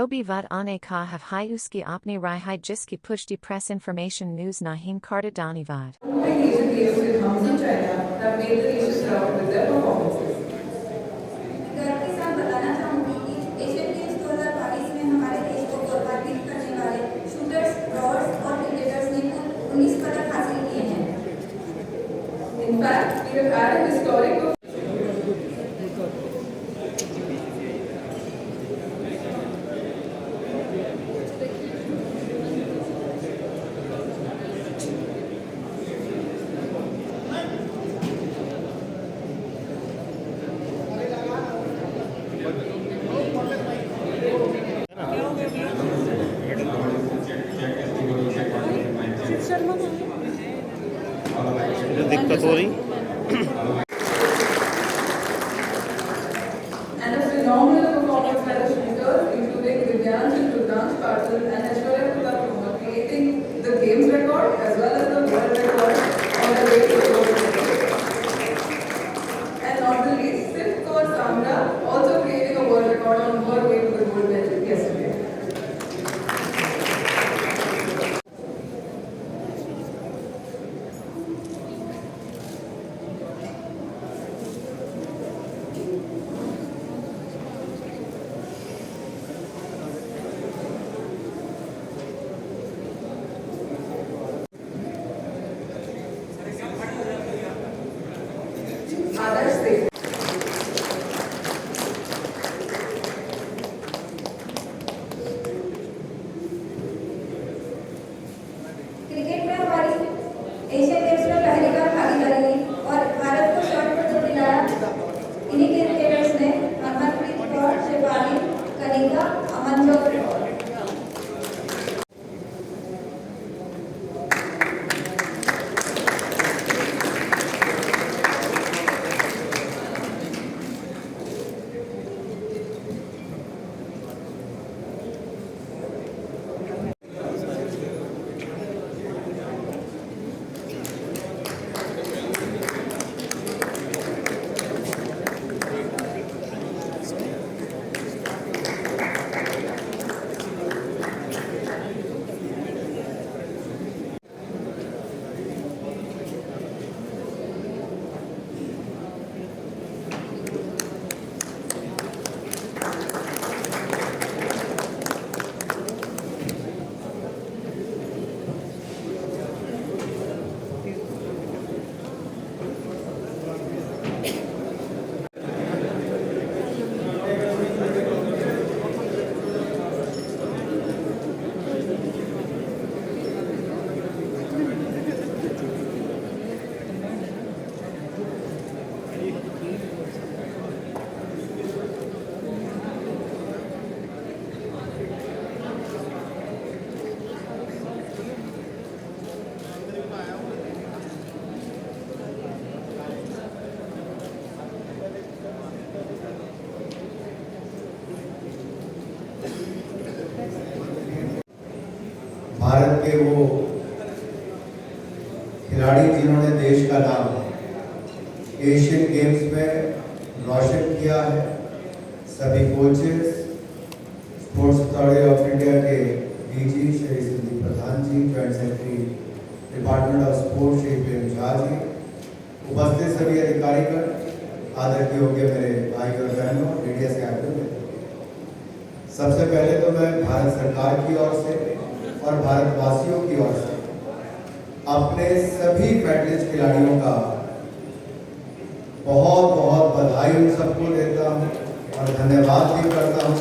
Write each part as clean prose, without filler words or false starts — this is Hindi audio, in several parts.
जो भी वाद आने का have hai uski apni rai hai jiski pushti press information news nahin karta danivad. Asian Games in Hangzhou, China have made the nation proud with their performances. गर्व के साथ बताना चाहूंगी कि एशियन गेम्स 2022 में हमारे देश को गौरवान्वित करने वाले शूटर्स, रॉवर्स और क्रिकेटर्स ने कुल 19 पदक हासिल किए हैं। In fact, we have had a historic दिक्कत हो रही and a phenomenal performance by the shooters, including Divyansh, Rudrangsh Patil and Aishwarya Pratap for creating the games record as well as the world record on the way to the gold medal. And not the least, Sif Kaur Samra also creating a world record on her way to the gold medal yesterday. Others say cricket में हमारी एशियन गेम्स में पहली बार भागीदारी ली और भारत को शॉट पर जो दिलाया इन्हीं क्रिकेटर्स ने हरमनप्रीत कौर, शिवानी, कनिका, अमनजोत भारत के वो खिलाड़ी जिन्होंने देश का नाम एशियन गेम्स में रोशन किया है, सभी coaches, sports authority of India के DG Shri Sandeep Pradhan ji, joint secretary department of sports Shri Prem Jha ji, उपस्थित सभी अधिकारीगण, आदर के योग्य मेरे भाई और बहनों, मीडिया से आगे। सबसे पहले तो मैं भारत सरकार की ओर से और भारतवासियों की ओर से अपने सभी मेडलिस्ट खिलाड़ियों का बहुत बहुत बधाई उन सबको देता हूं और धन्यवाद भी करता हूं।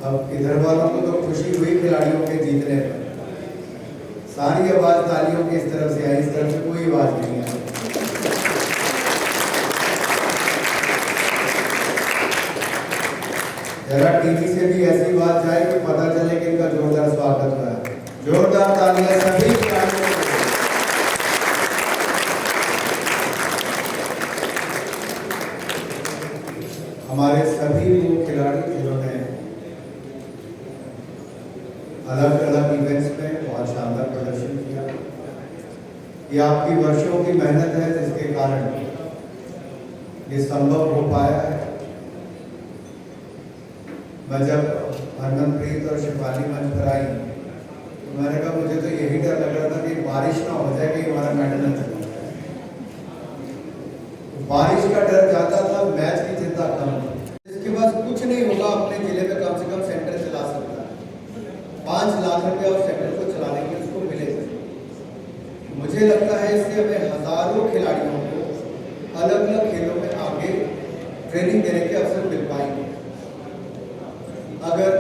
अब इधर वालों को तो खुशी हुई खिलाड़ियों के जीतने पर, सारी आवाज तालियों की इस तरफ से आई, इस तरफ से कोई आवाज नहीं आई। जरा टीवी से भी ऐसी बात जाए कि पता चले कि इनका जोरदार स्वागत हुआ है। जोरदार तालियां सभी खिलाड़ियों को। हमारे सभी वो खिलाड़ी जिन्होंने अलग अलग इवेंट्स में बहुत शानदार प्रदर्शन किया, ये आपकी वर्षों की मेहनत है जिसके कारण ये संभव हो पाया है। मैं जब हरमनप्रीत और शिफाली मंच पर आई तो मैंने कहा मुझे तो यही डर लग रहा था कि बारिश ना हो जाए कि हमारा मेडल न चला जाए। बारिश का डर ज्यादा था, मैच की चिंता कम थी। इसके पास कुछ नहीं होगा, अपने जिले में कम से कम सेंटर चला सकता है। 5 लाख रुपया उस सेंटर को चलाने के लिए उसको मिलेगा। मुझे लगता है इससे हमें हजारों खिलाड़ियों को अलग अलग खेलों में आगे ट्रेनिंग देने के अवसर मिल पाएंगे। अगर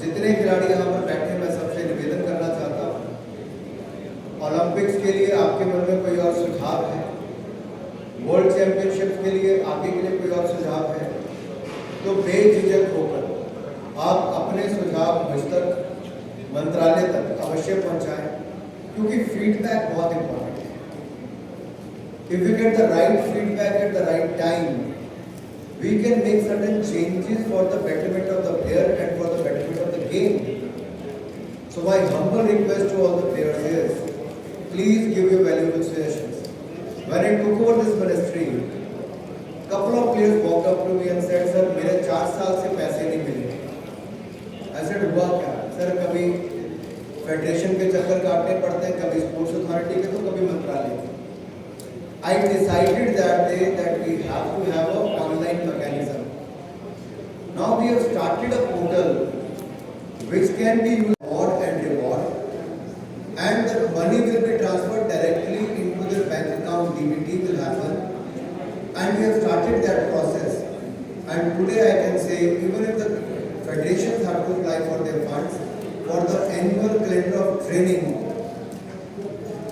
जितने खिलाड़ी यहाँ पर बैठे, मैं सबसे निवेदन करना चाहता हूँ, ओलंपिक्स के लिए आपके मन में कोई और सुझाव है, वर्ल्ड चैंपियनशिप के लिए आगे के लिए कोई और सुझाव है, तो बेझिझक होकर आप अपने सुझाव मुझ तक, मंत्रालय तक अवश्य पहुंचाएं, क्योंकि फीडबैक बहुत इंपॉर्टेंट है। If we get the right feedback at the right time, we can make certain changes for the betterment of the player and for the betterment of the game. So my humble request to all the players is, please give your valuable suggestions. When I took over this ministry, couple of players walked up to me and said, "Sir, मेरे 4 साल से पैसे नहीं मिले." I said, "हुआ क्या?" "Sir, कभी फेडरेशन के चक्कर काटने पड़ते हैं, कभी स्पोर्ट्स अथॉरिटी के, तो कभी मंत्रालय के." I decided that day that we have to have an online mechanism. Now we have started a portal which can be used reward and reward, and the money will be transferred directly into their bank account. DBT will happen, and we have started that process. And today I can say, even if the federations have to apply for their funds for the annual calendar of training,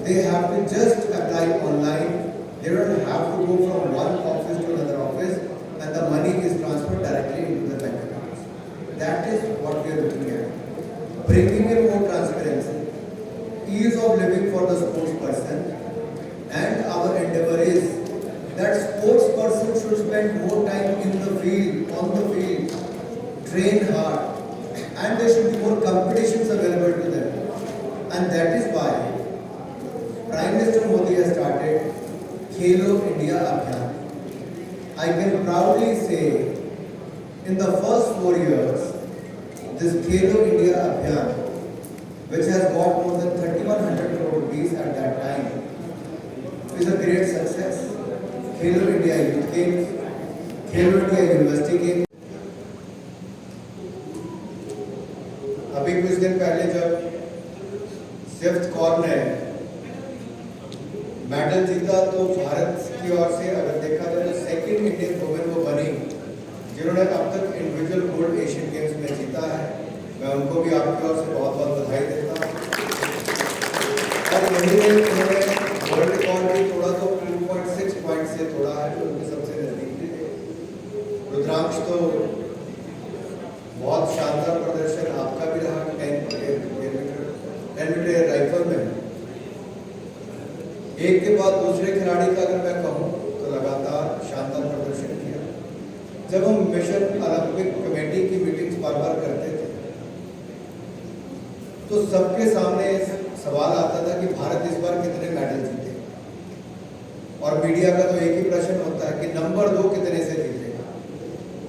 they have to just apply online. They don't have to go from one office to another office, and the money is transferred directly into the bank accounts. That is what we are looking at. Bringing in more transparency, ease of living for the sports person, and our endeavor is that sports person should spend more time in the field, on the field, train hard, and there should be more competitions available to them. And that is why Prime Minister Modi has started Khelo India Abhiyan. I can proudly say, in the first 4 years, this Khelo India Abhiyan, which has got more than 3,100 crore rupees at that time, is a great success. Khelo India Youth Games, Khelo India University Games. अभी कुछ दिन पहले जब सिफ्थ कौर ने मेडल जीता, तो भारत की ओर से अगर देखा जाए तो सेकंड इंडियन वुमेन वो बनी जिन्होंने अब तक इंडिविजुअल गोल्ड एशियन गेम्स में जीता है। मैं उनको भी आपकी ओर से बहुत बहुत बधाई देता हूँ। और यही नहीं, उन्होंने वर्ल्ड रिकॉर्ड भी तोड़ा, तो 2.6 पॉइंट से तोड़ा है, जो उनके सबसे नजदीक थे। रुद्रांश, तो बहुत शानदार प्रदर्शन आपका भी रहा 10 मीटर राइफल में। एक के बाद दूसरे खिलाड़ी का अगर मैं कहूं तो लगातार शानदार प्रदर्शन किया। जब हम मिशन ओलंपिक कमेटी की मीटिंग्स बार बार करते थे, तो सबके सामने सवाल आता था कि भारत इस बार कितने मेडल जीते, और मीडिया का तो एक ही प्रश्न होता है कि नंबर 2 कितने से जीतेगा।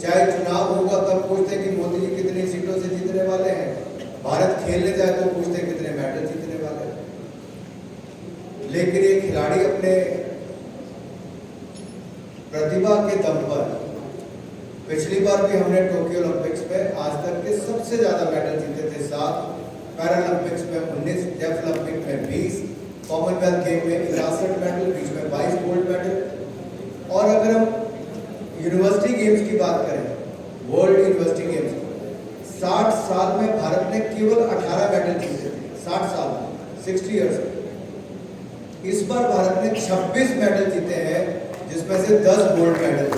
चाहे चुनाव होगा तब पूछते कि मोदी जी कितनी सीटों से जीतने वाले हैं, भारत खेलने जाए तो पूछते कितने मेडल जीतने वाले हैं। लेकिन ये खिलाड़ी अपने प्रतिभा के दम पर, पिछली बार भी हमने टोक्यो ओलंपिक्स में आज तक के सबसे ज्यादा मेडल जीते थे 7, पैरालंपिक्स में 19, डेफ ओलंपिक में 20, कॉमनवेल्थ गेम में 63 मेडल, बीच में 22 गोल्ड मेडल। और अगर हम यूनिवर्सिटी गेम्स की बात करें, वर्ल्ड यूनिवर्सिटी गेम्स, 60 साल में भारत ने केवल 18 मेडल जीते थे। 60 साल में, 60 ईयर्स में। इस बार भारत ने 26 मेडल जीते हैं, जिसमें से 10 गोल्ड मेडल।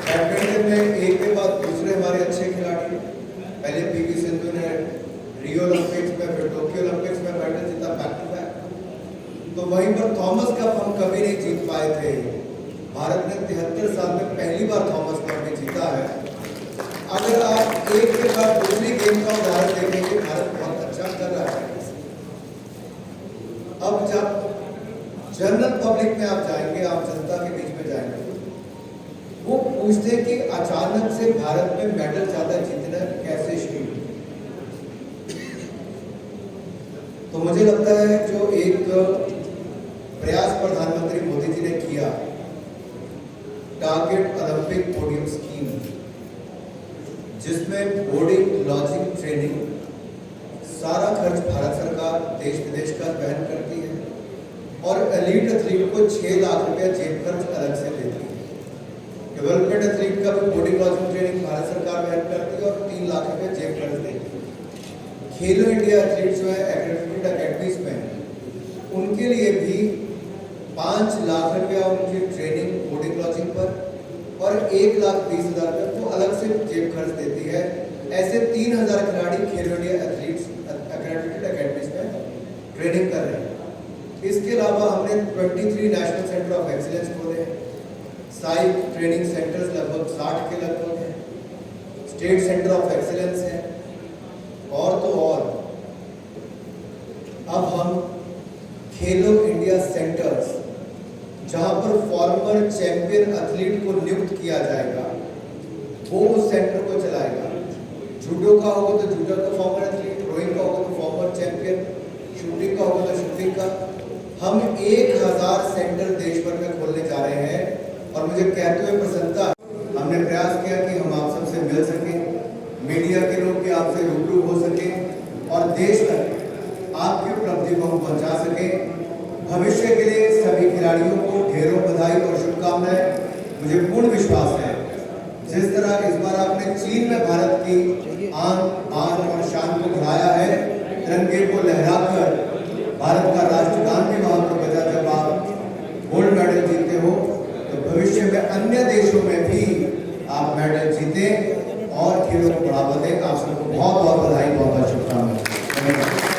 बैडमिंटन में एक के बाद दूसरे हमारे अच्छे खिलाड़ी, पहले पीवी सिंधु ने रियो ओलंपिक्स में, फिर टोक्यो ओलंपिक्स में मेडल जीता बैक टू बैक। तो वहीं पर थॉमस कप हम कभी नहीं जीत पाए थे। भारत ने 73 साल में पहली बार थॉमस कप में जीता है। अगर आप एक के बाद दूसरी गेम का उदाहरण देखेंगे, भारत बहुत अच्छा कर रहा है। अब जब जनरल पब्लिक में आप जाएंगे, आप जनता के बीच में जाएंगे, वो पूछते कि अचानक से भारत में मेडल ज्यादा जीतना कैसे शुरू हुआ। तो मुझे लगता है जो एक प्रयास प्रधानमंत्री मोदी जी ने किया, टारगेट ओलंपिक पोडियम स्कीम, जिसमें बोर्डिंग, लॉजिंग, ट्रेनिंग सारा खर्च भारत सरकार देश विदेश का वहन करती है और एलीट एथलीट को 6 लाख रुपया जेब खर्च अलग से देती है। डेवलपमेंट एथलीट का भी बोर्डिंग, लॉजिंग, ट्रेनिंग भारत सरकार वहन करती है और 3 लाख रुपया जेब खर्च देती है। खेलो इंडिया एथलीट जो है एक्रेडिटेड अकेडमीज में, उनके लिए भी 5 लाख रुपया उनकी ट्रेनिंग, बोर्डिंग, लॉजिंग पर और 1,20,000 रुपये को अलग से जेब खर्च देती है। ऐसे 3,000 खिलाड़ी खेलो इंडिया एथलीट्स एक्रेडिटेड अकेडमीज में ट्रेनिंग कर रहे हैं। इसके अलावा हमने 23 नेशनल सेंटर ऑफ एक्सीलेंस खोले हैं, साइक ट्रेनिंग सेंटर्स लगभग 60 के लगभग हैं, स्टेट सेंटर ऑफ एक्सीलेंस है, और तो और अब हम खेलो इंडिया सेंटर्स, जहां पर फॉर्मर चैंपियन एथलीट को नियुक्त किया जाएगा, वो उस सेंटर को चलाएगा। जूडो का होगा तो जूडो का फॉर्मर एथलीट, रोइंग का होगा तो फॉर्मर चैंपियन, शूटिंग का होगा तो शूटिंग का। हम 1000 सेंटर देश भर में खोलने जा रहे हैं और मुझे कहते हुए प्रसन्नता, हमने प्रयास किया कि हम आप सबसे मिल सकें, मीडिया के लोग भी आपसे रूबरू हो सकें और देश तक आपकी उपलब्धि को हम पहुंचा सकें। भविष्य के लिए सभी खिलाड़ियों को ढेरों बधाई और शुभकामनाएं। मुझे पूर्ण विश्वास है जिस तरह इस बार आपने चीन में भारत की आन बान और शान को बढ़ाया है, तिरंगे को लहराकर भारत का राष्ट्रगान भी वहां पर बजा, जब आप गोल्ड मेडल जीते हो तो भविष्य में अन्य देशों में भी आप मेडल जीतें और खेलों को बढ़ावा दें। आप सबको बहुत बहुत बधाई, बहुत बहुत शुभकामनाएं।